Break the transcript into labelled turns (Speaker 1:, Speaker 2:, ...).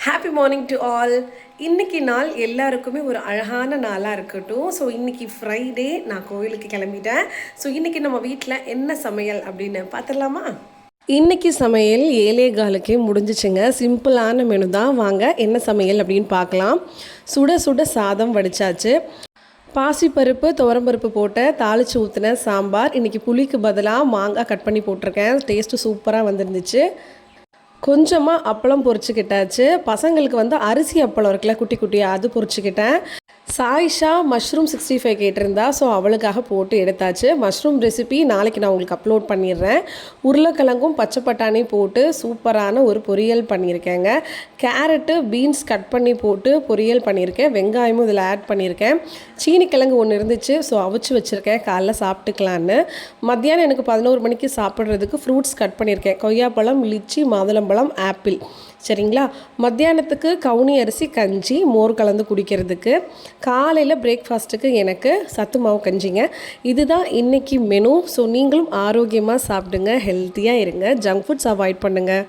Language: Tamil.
Speaker 1: Happy morning to all. இன்றைக்கி நாள் எல்லாருக்குமே ஒரு அழகான நாளாக இருக்கட்டும். ஸோ இன்றைக்கி ஃப்ரைடே, நான் கோவிலுக்கு கிளம்பிட்டேன். ஸோ இன்றைக்கி நம்ம வீட்டில் என்ன சமையல் அப்படின்னு பார்த்துடலாமா? இன்றைக்கி சமையல் 7:15க்கே முடிஞ்சிச்சுங்க. சிம்பிளான மெனு தான். வாங்க என்ன சமையல் அப்படின்னு பார்க்கலாம். சுட சுட சாதம் வடித்தாச்சு. பாசிப்பருப்பு துவரம்பருப்பு போட்டு தாளித்து ஊற்றின சாம்பார். இன்றைக்கி புளிக்கு பதிலாக மாங்காய் கட் பண்ணி போட்டிருக்கேன். டேஸ்ட்டு சூப்பராக வந்துருந்துச்சு. கொஞ்சமாக அப்பளம் பொரிச்சுக்கிட்டாச்சு. பசங்களுக்கு அரிசி அப்பளம் இருக்குல்ல, குட்டி குட்டியாக, அது பொரிச்சுக்கிட்டேன். சாயிஷா மஷ்ரூம் 65 கேட்டிருந்தா, ஸோ அவளுக்காக போட்டு எடுத்தாச்சு. மஷ்ரூம் ரெசிபி நாளைக்கு நான் உங்களுக்கு அப்லோட் பண்ணிடுறேன். உருளைக்கிழங்கும் பச்சை பட்டாணி போட்டு சூப்பரான ஒரு பொரியல் பண்ணியிருக்கேங்க. கேரட்டு பீன்ஸ் கட் பண்ணி போட்டு பொரியல் பண்ணியிருக்கேன். வெங்காயமும் இதில் ஆட் பண்ணியிருக்கேன். சீனிக்கிழங்கு ஒன்று இருந்துச்சு, ஸோ அவிச்சு வச்சுருக்கேன், காலைல சாப்பிட்டுக்கலான்னு. மத்தியானம் எனக்கு 11 மணிக்கு சாப்பிட்றதுக்கு ஃப்ரூட்ஸ் கட் பண்ணியிருக்கேன். கொய்யாப்பழம், லிச்சி, மாதுளம்பழம், ஆப்பிள். சரிங்களா? மத்தியானத்துக்கு கவுனி அரிசி கஞ்சி, மோர் கலந்து குடிக்கிறதுக்கு. காலையில் பிரேக்ஃபாஸ்ட்டுக்கு எனக்கு சத்து மாவு கஞ்சிங்க. இதுதான் இன்றைக்கி மெனு. ஸோ நீங்களும் ஆரோக்கியமாக சாப்பிடுங்க, ஹெல்த்தியாக இருங்க, ஜங்க் ஃபுட்ஸ் அவாய்ட் பண்ணுங்கள்.